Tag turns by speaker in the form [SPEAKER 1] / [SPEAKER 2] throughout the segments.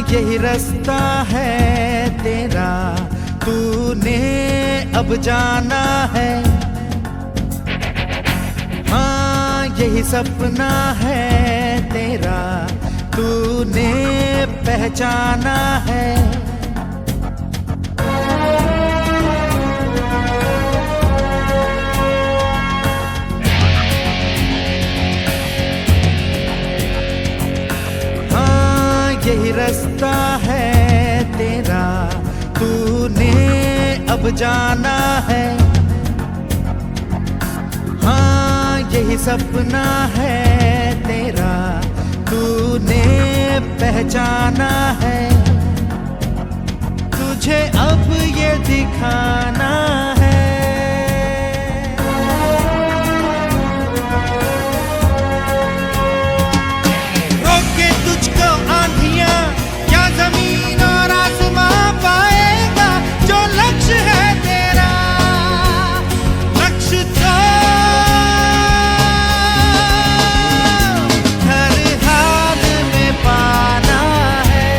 [SPEAKER 1] यही रास्ता है तेरा, तूने अब जाना है। हाँ यही सपना है तेरा, तूने पहचाना है। यही रास्ता है तेरा, तूने अब जाना है। हाँ यही सपना है तेरा, तूने पहचाना है। तुझे अब ये दिखाना है। रोके तुझको आंधियां या जमीन और आसमां पाएगा, जो लक्ष्य है तेरा, लक्ष्य तो हर हाल में पाना है।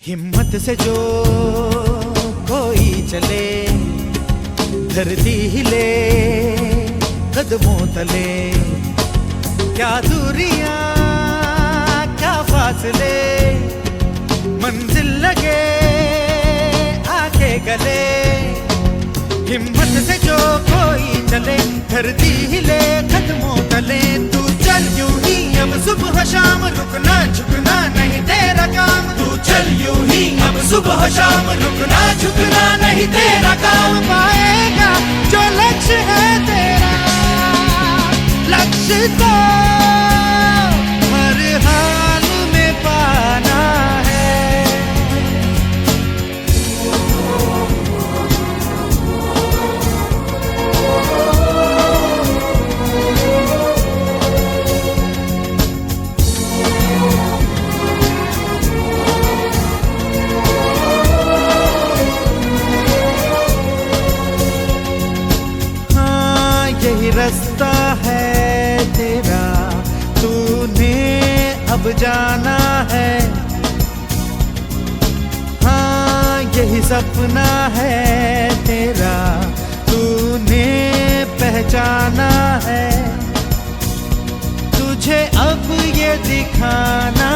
[SPEAKER 1] हिम्मत से जो कोई चले, धरती हिले कदमों तले। क्या दूरियां क्या फासले, मंजिल लगे आके गले। हिम्मत से जो कोई चले, धरती हिले कदमों तले। तू चल यूं ही अब सुबह शाम, रुकना झुकना नहीं तेरा काम। तू चल यूं ही अब सुबह शाम, रुकना झुकना नहीं तेरा काम। पाएगा जो लक्ष्य है तेरा, लक्ष्य तो हर हाल में पाना है। यही रास्ता है तेरा, तूने अब जाना है। हाँ यही सपना है तेरा, तूने पहचाना है। तुझे अब ये दिखाना